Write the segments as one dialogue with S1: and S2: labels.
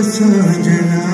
S1: सजना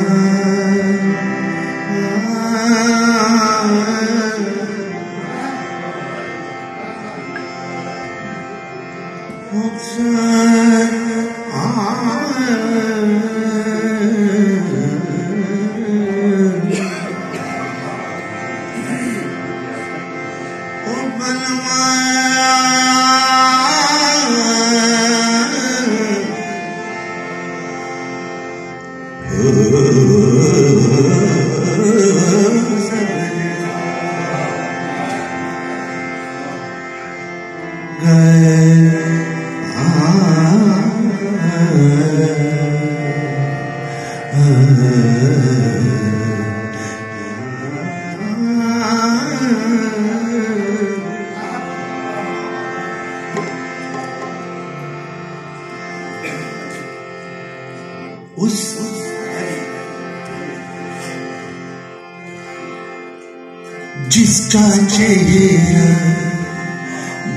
S1: जिसका चेहरा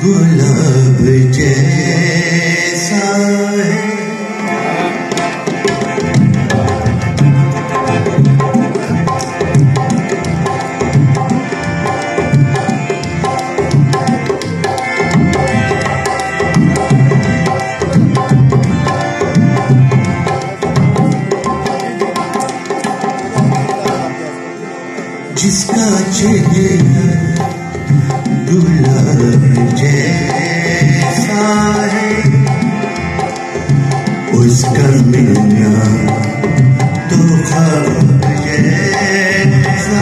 S1: गुलाब जैसा है, जिसका चेहरा गुलाब जैसा है, उसका मिलना तो ख्वाब जैसा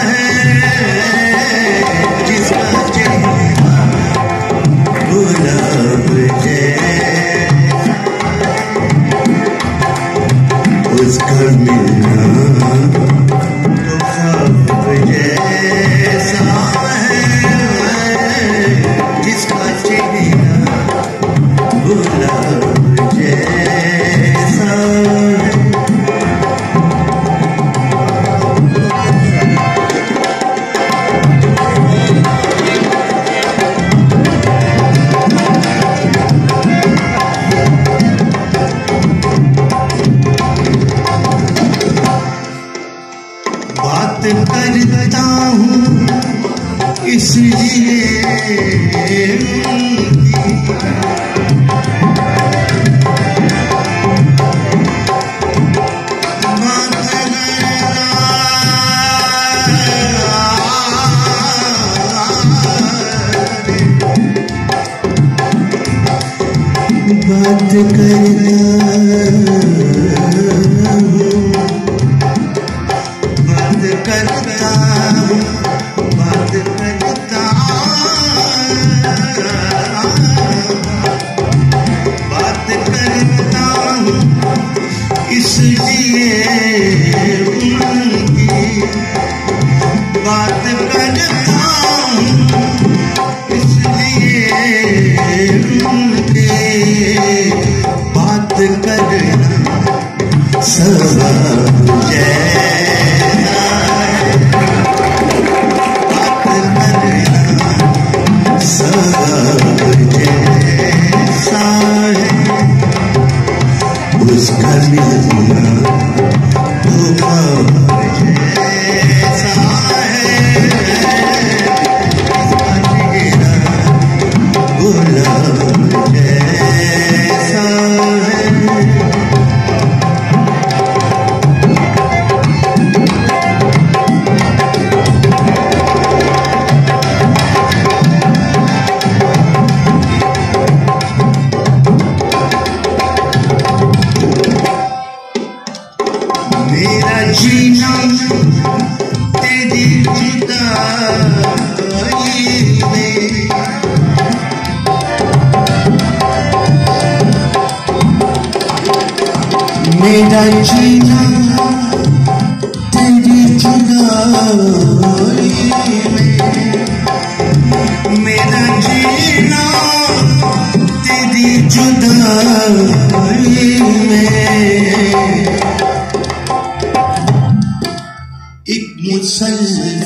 S1: है। जिसका चेहरा गुलाब जैसा, उसका मिलना बात करता हूँ इसलिए बात करता हूँ इसलिए उनकी बात करता हूँ इसलिए उनके बात करना सब जैसा है, बात करना सब जैसा है। उसका मिलना तो ख्वाब जैसा है, उसका चेहरा गुलाब जैसा है। मेरा जीना तेरी जुदाई में, मेरा जीना तेरी जुदाई में, मेरा जीना तेरी जुदाई में। एक मुसलसल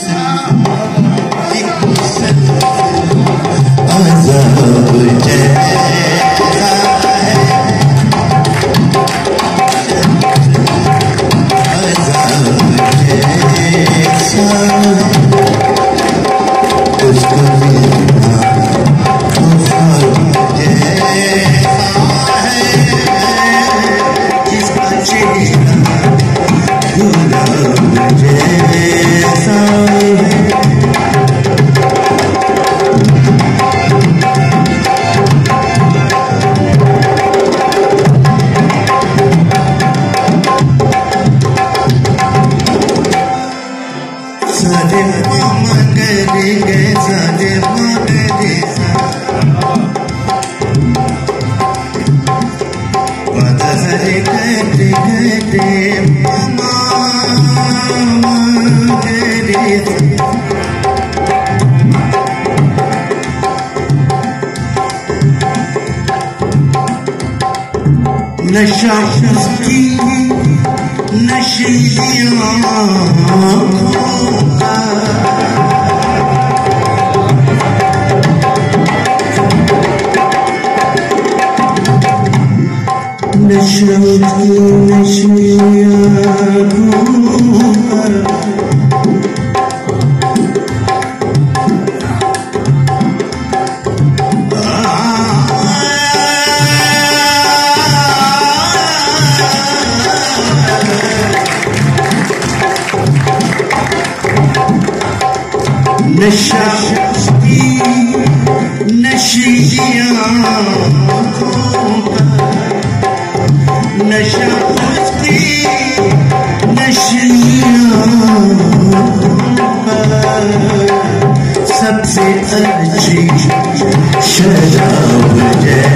S1: नशा उसकी नशीली आँखों का, नशा उसकी नशीली आँखों का, नशा उसकी नशीली आँखों का, नशा उसकी नशीली आँखों का, सबसे अच्छी शराब है।